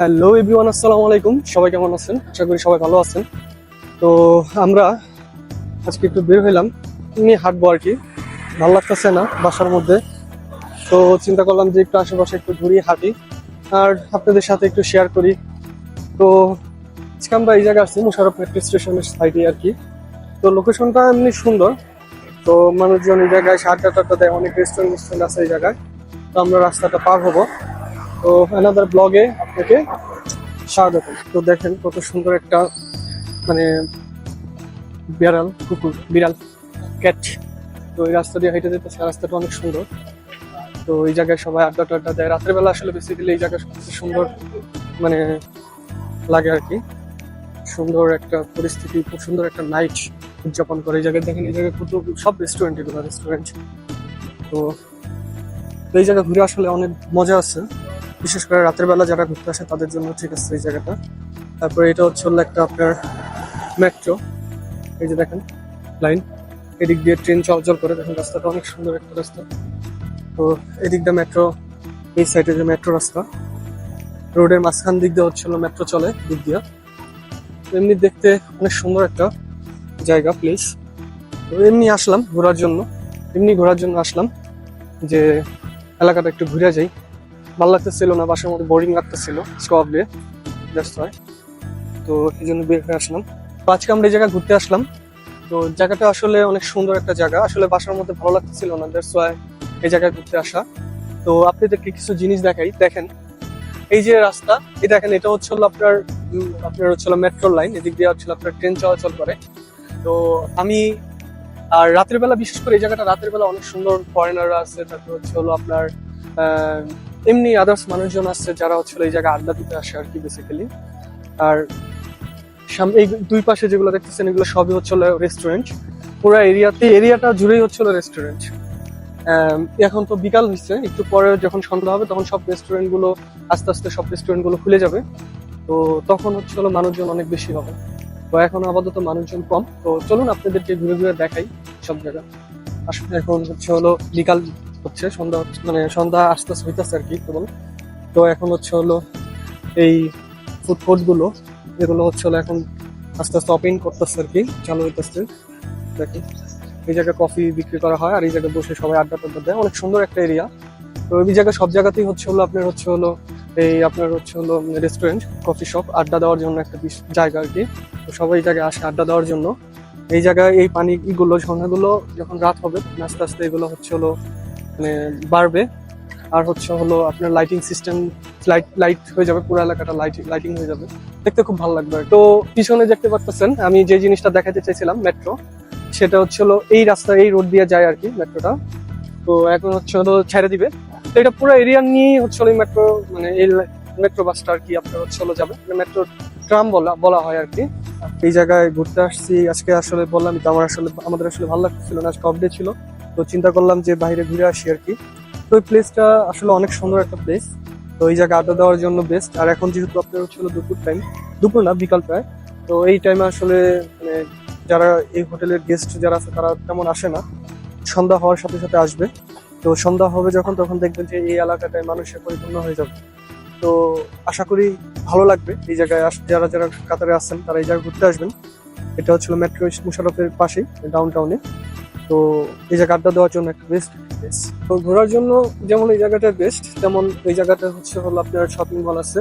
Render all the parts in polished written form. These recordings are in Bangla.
হ্যালো এভরিওয়ান, আসসালামু আলাইকুম। সবাই কেমন আছেন? আশা করি সবাই ভালো আছেন। তো আমরা আজকে একটু বের হইলাম, এমনি হাঁটবো আর কি। ভালো লাগতেছে না বাসার মধ্যে, তো চিন্তা করলাম যে একটু আশেপাশে একটু ঘুরি, হাঁটি আর আপনাদের সাথে একটু শেয়ার করি। তো আজকে আমরা এই জায়গায় আসছি, মুশাররফ মেট্রো স্টেশনের সাইডে আর কি। তো লোকেশনটা এমনি সুন্দর। তো মানুষজন এই জায়গায় আড্ডা টাড্ডা দেয়, অনেক রেস্টুরেন্ট আছে এই জায়গায়। তো আমরা রাস্তাটা পার হবো। তো অ্যানাদার ব্লগে আপনাকে স্বাগত। তো দেখেন কত সুন্দর একটা মানে বিড়াল ক্যাট। তো এই রাস্তা দিয়ে হেঁটে যেতেছে, রাস্তাটা অনেক সুন্দর। তো এই জায়গায় সবাই আড্ডা টাড্ডা দেয় রাতের বেলা, আসলে বেসিক্যালি এই জায়গায় সবচেয়ে সুন্দর মানে লাগে আর কি। সুন্দর একটা পরিস্থিতি, খুব সুন্দর একটা নাইট উদযাপন করে এই জায়গায়। দেখেন এই জায়গায় কত সব রেস্টুরেন্ট, এগুলো রেস্টুরেন্ট। তো এই জায়গা ঘুরে আসলে অনেক মজা আছে, বিশেষ করে রাতের বেলা যারা ঘুরতে আসে তাদের জন্য ঠিক আছে এই জায়গাটা। তারপরে এটা হচ্ছে হলো একটা আপনার মেট্রো, এই যে দেখেন লাইন, এদিক দিয়ে ট্রেন চলাচল করে। দেখেন রাস্তাটা অনেক সুন্দর একটা রাস্তা। তো এদিক দিয়ে মেট্রো, এই সাইডে যে মেট্রো রাস্তা, রোডের মাঝখান দিক দিয়ে হচ্ছে মেট্রো চলে দিক দিয়ে। এমনি দেখতে অনেক সুন্দর একটা জায়গা, প্লেস। তো এমনি আসলাম ঘোরার জন্য আসলাম, যে এলাকাটা একটু ঘুরে যাই। ভালো লাগতেছিল না, বাসার মধ্যে বোরিং লাগতেছিল স্কপ দিয়ে, জাস্ট হয়। তো এই জন্য বের হয়ে আসলাম। তো আজকে আমরা এই জায়গায় ঘুরতে আসলাম। তো জায়গাটা আসলে অনেক সুন্দর একটা জায়গা, আসলে বাসার মধ্যে ভালো লাগতেছিল না, দ্যাটস ওয়াই এই জায়গায় ঘুরতে আসা। তো আপনাদেরকে কিছু জিনিস দেখাই। দেখেন এই যে রাস্তা, এই দেখেন এটা হচ্ছে আপনার হচ্ছে মেট্রো লাইন, এদিক দিয়ে হচ্ছে আপনার ট্রেন চলাচল করে। তো আমি আর রাতের বেলা, বিশেষ করে এই জায়গাটা রাতের বেলা অনেক সুন্দর, ফরেনাররা আছে, তারপর হচ্ছে আপনার এমনি আদার্স মানুষজন আসছে যারা হচ্ছে এই জায়গায় আড্ডা দিতে আসে আর কি বেসিক্যালি। আর এই দুই পাশে যেগুলো দেখতেছেন এগুলো সবই হচ্ছে রেস্টুরেন্ট। পুরো এরিয়াটা জুড়েই হচ্ছে রেস্টুরেন্ট। এখন তো বিকাল হচ্ছে, একটু পরে যখন সন্ধ্যা হবে তখন সব রেস্টুরেন্ট গুলো আস্তে আস্তে সব রেস্টুরেন্ট গুলো খুলে যাবে। তো তখন হচ্ছে মানুষজন অনেক বেশি হবে। তো এখন আপাতত মানুষজন কম। তো চলুন আপনাদেরকে ঘুরে ঘুরে দেখাই সব জায়গা। আসলে এখন হচ্ছে বিকাল হচ্ছে, সন্ধ্যা হচ্ছে, মানে সন্ধ্যা আস্তে আস্তে হইতেছে আর কি কেবল। তো এখন হচ্ছে এই ফুড কোর্ট গুলো, এগুলো হচ্ছে এখন আস্তে আস্তে ওপেন করতেছে আর কি, চালু হইতেছে। দেখি এই জায়গায় কফি বিক্রি করা হয়, আর এই জায়গায় বসে সবাই আড্ডা টাড্ডা দেয়, অনেক সুন্দর একটা এরিয়া। তো এই জায়গায় সব জায়গাতেই হচ্ছে আপনার হচ্ছে রেস্টুরেন্ট, কফি শপ, আড্ডা দেওয়ার জন্য একটা জায়গা আর কি। তো সবাই এই জায়গায় আসে আড্ডা দেওয়ার জন্য। এই জায়গায় এই পানিগুলো, ঝর্ণাগুলো যখন রাত হবে আস্তে আস্তে এগুলো হচ্ছে মানে বাড়বে। আর হচ্ছে আপনার লাইটিং সিস্টেম, লাইট হয়ে যাবে, পুরো এলাকাটা লাইটিং হয়ে যাবে, দেখতে খুব ভালো লাগবে। তো পিছনে দেখতে পাচ্ছেন আমি যে জিনিসটা দেখাতে চাইছিলাম, মেট্রো, সেটা হচ্ছে এই রাস্তা, এই রোড দিয়ে যায় আর কি মেট্রোটা। তো এখন হচ্ছে ছেড়ে দিবে। তো এটা পুরো এরিয়া নিয়ে হচ্ছে মেট্রো, মানে এই মেট্রো বাসটা আর কি আপনার হচ্ছে যাবে, মেট্রো ট্রাম বলা হয় আর কি। এই জায়গায় ঘুরতে আসছি আজকে, আসলে বললাম তো আমাদের আসলে ভালো লাগছিল না, আজকে অফ ডে ছিল। তো চিন্তা করলাম যে বাইরে ঘুরে আসি আর কি। তো এই প্লেসটা আসলে অনেক সুন্দর একটা প্লেস। তো এই জায়গায় আড্ডা দেওয়ার জন্য বেস্ট। আর এখন যেহেতু আপনার হচ্ছে দুপুর টাইম, দুপুর না বিকাল প্রায়, তো এই টাইমে আসলে মানে যারা এই হোটেলের গেস্ট যারা আছে তারা তেমন আসে না, সন্ধ্যা হওয়ার সাথে সাথে আসবে। তো সন্ধ্যা হবে যখন, তখন দেখবেন যে এই এলাকাটায় মানুষের পরিপূর্ণ হয়ে যাবে। তো আশা করি ভালো লাগবে এই জায়গায় যারা যারা কাতারে আসছেন তারা এই জায়গায় ঘুরতে আসবেন। এটা হচ্ছে মেট্রো মুশাররফের পাশেই, ডাউন টাউনে। তো এই জায়গা আড্ডা দেওয়ার জন্য একটা বেস্ট প্লেস। তো ঘোরার জন্য যেমন এই জায়গাটা বেস্ট, তেমন এই জায়গাটা হচ্ছে আপনার শপিং মল আছে,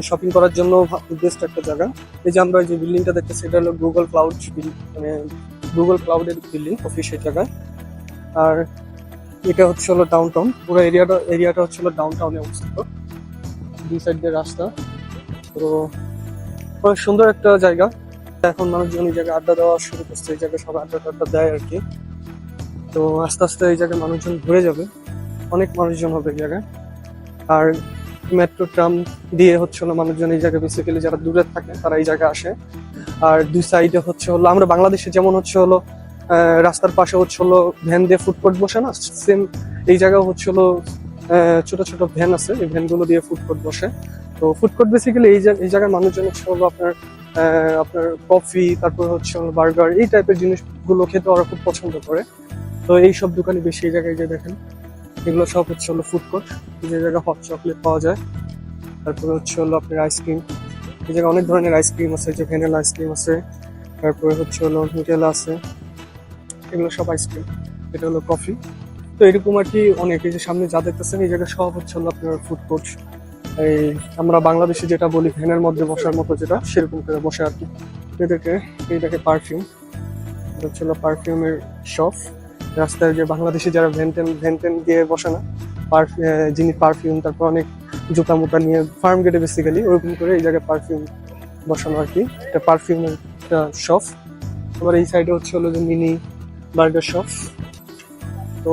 শপিং করার জন্য বেস্ট একটা জায়গা। এই যে আমরা যে বিল্ডিংটা দেখতেছি এটা হলো গুগল ক্লাউড, মানে গুগল ক্লাউডের বিল্ডিং, অফিসের জায়গায়। আর এটা হচ্ছে ডাউন টাউন, পুরো এরিয়াটা হচ্ছে ডাউন টাউনে অবস্থিত, দুই সাইড দিয়ে রাস্তা। তো অনেক সুন্দর একটা জায়গা। এখন মানুষজন এই জায়গায় আড্ডা দেওয়া শুরু করছে, এই জায়গায় সবাই আড্ডা টাড্ডা দেয় আর কি। তো আস্তে আস্তে এই জায়গায় মানুষজন ঘুরে যাবে, অনেক মানুষজন হবে এই জায়গায়। আর মেট্রো ট্রাম দিয়ে হচ্ছে মানুষজন এই জায়গায় বেসিক্যালি যারা দূরে থাকে তারা এই জায়গায় আসে। আর দুই সাইডে হচ্ছে আমরা বাংলাদেশে যেমন হচ্ছে রাস্তার পাশে হচ্ছে ভ্যান দিয়ে ফুড কোর্ট বসে না, সেম এই জায়গায় হচ্ছে ছোট ছোট ভ্যান আছে, এই ভ্যানগুলো দিয়ে ফুড কোর্ট বসে। তো ফুড কোর্ট বেসিক্যালি এই জায়গার মানুষজন হচ্ছে আপনার কফি, তারপর হচ্ছে বার্গার, এই টাইপের জিনিসগুলো খেতে ওরা খুব পছন্দ করে। তো এই সব দোকানে বেশি এই জায়গায় যে দেখেন এগুলো সব হচ্ছে ফুড কোর্ট, যে জায়গায় হট চকলেট পাওয়া যায়, তারপরে হচ্ছে হলো আপনার আইসক্রিম। এই জায়গায় অনেক ধরনের আইসক্রিম আছে, যে ভ্যানিলা আইসক্রিম আছে, তারপরে হচ্ছে হলো নিউটেলা আছে, এগুলো সব আইসক্রিম। এটা হলো কফি। তো এরকম আর কি অনেক, এই যে সামনে যা দেখতেছেন এই জায়গায় সব হচ্ছে হলো আপনার ফুড কোর্ট। এই আমরা বাংলাদেশে যেটা বলি ভ্যানের মধ্যে বসার মতো, যেটা সেরকম করে বসে আর কি। এদেরকে এই দেখে পারফিউম, এটা হচ্ছে হলো পারফিউমের শপ। রাস্তায় যে বাংলাদেশে যারা ভ্যান ট্যান দিয়ে বসে না, যিনি পারফিউম, তারপর অনেক জুতা মুতা নিয়ে ফার্ম গেটে বেসিক্যালি ওরকম করে এই জায়গায় পারফিউম বসানো আর কি। এটা পারফিউমের একটা শপ। আবার এই সাইডে হচ্ছে হলো যে মিনি বার্গার শপ। তো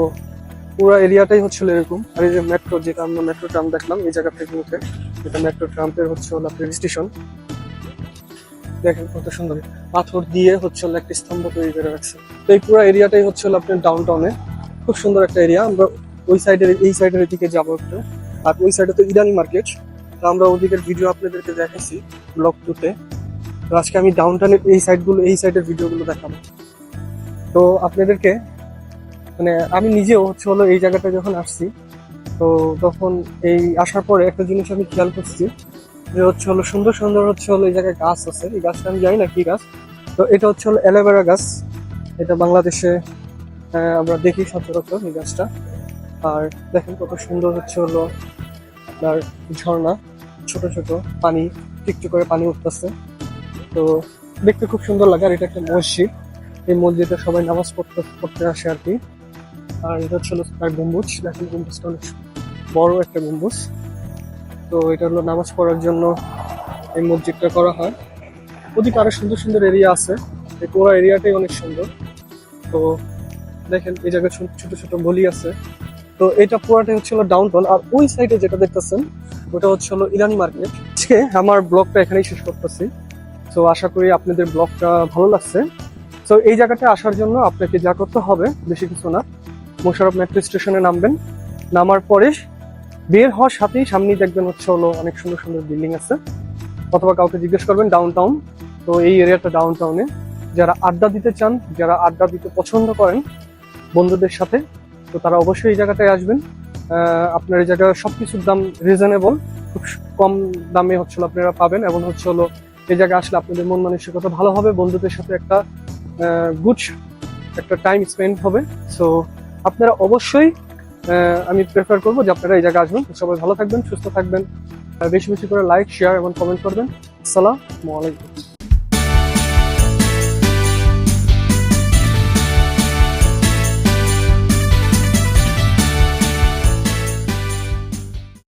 পুরো এরিয়াটাই হচ্ছে এরকম। আর এই যে মেট্রো, যেটা আমরা মেট্রো ট্রাম দেখলাম এই জায়গা থেকে উঠে, এটা মেট্রো ট্রাম্পের হচ্ছে হলো আপনার স্টেশন। দেখেন কত সুন্দর পাথর দিয়ে হচ্ছে হলো একটা স্তম্ভ তৈরি করে রাখছে। তো এই পুরো এরিয়াটাই হচ্ছে হলো আপনার ডাউন টাউনে খুব সুন্দর একটা এরিয়া। আমরা ওই সাইডের এই সাইডের দিকে যাবো একটু। আর ওই সাইডে তো ইরানি মার্কেট, তো আমরা ওদিকের ভিডিও আপনাদেরকে দেখাচ্ছি ব্লগ 2-তে। তো আজকে আমি ডাউন টাউনের এই সাইডের ভিডিওগুলো দেখাবো। তো আপনাদেরকে মানে আমি নিজেও হচ্ছে হলো এই জায়গাটা যখন আসছি, তো তখন এই আসার পরে একটা জিনিস আমি খেয়াল করছি যে হচ্ছে হলো সুন্দর সুন্দর হচ্ছে হলো এই জায়গায় গাছ আছে। এই গাছটা আমি জানি না কি গাছ। তো এটা হচ্ছে হলো অ্যালোভেরা গাছ। এটা বাংলাদেশে আমরা দেখি সচরাচর এই গাছটা। আর দেখেন কত সুন্দর হচ্ছে হলো আপনার ঝর্ণা, ছোট ছোট পানি, টিকটিক করে পানি উঠতেছে। তো দেখতে খুব সুন্দর লাগে। আর এটা একটা মসজিদ, এই মসজিদে সবাই নামাজ পড়তে আসে আর কি। আর এটা হচ্ছে হলো তার গম্বুজ, দেখেন গম্বুজটা অনেক বড় একটা গম্বুজ। তো এটা হলো নামাজ পড়ার জন্য এই মসজিদটা করা হয়। ওদিকে আরো সুন্দর সুন্দর এরিয়া আছে, এই পুরো এরিয়াটাই অনেক সুন্দর। তো দেখেন এই জায়গায় ছোট ছোট গলি আছে। তো এটা পুরাটাই হচ্ছে হলো ডাউন টাউন। আর ওই সাইডে যেটা দেখতেছেন ওটা হচ্ছে হলো ইরানি মার্কেট। আজকে আমার ব্লগটা এখানেই শেষ করতেছি। তো আশা করি আপনাদের ব্লগটা ভালো লাগছে। তো এই জায়গাটা আসার জন্য আপনাকে যা করতে হবে বেশি কিছু না, মোশাররফ মেট্রো স্টেশনে নামবেন। নামার পরে বের হওয়ার সাথেই সামনেই দেখবেন হচ্ছে হলো অনেক সুন্দর সুন্দর বিল্ডিং আছে, অথবা কাউকে জিজ্ঞেস করবেন ডাউন টাউন। তো এই এরিয়াটা ডাউন টাউনে যারা আড্ডা দিতে চান, যারা আড্ডা দিতে পছন্দ করেন বন্ধুদের সাথে, তো তারা অবশ্যই এই জায়গাটায় আসবেন। আপনার এই জায়গায় সবকিছুর দাম রিজনেবল, খুব কম দামে হচ্ছে আপনারা পাবেন। এবং হচ্ছে হলো এই জায়গায় আসলে আপনাদের মন মানসিকতা ভালো হবে, বন্ধুদের সাথে একটা গুড একটা টাইম স্পেন্ড হবে। সো আপনারা অবশ্যই আমি প্রেফার করবো যে আপনারা এই জায়গায় আসবেন। সবাই ভালো থাকবেন, সুস্থ থাকবেন, বেশি বেশি করে লাইক, শেয়ার এবং কমেন্ট করবেন। আসসালামু আলাইকুম।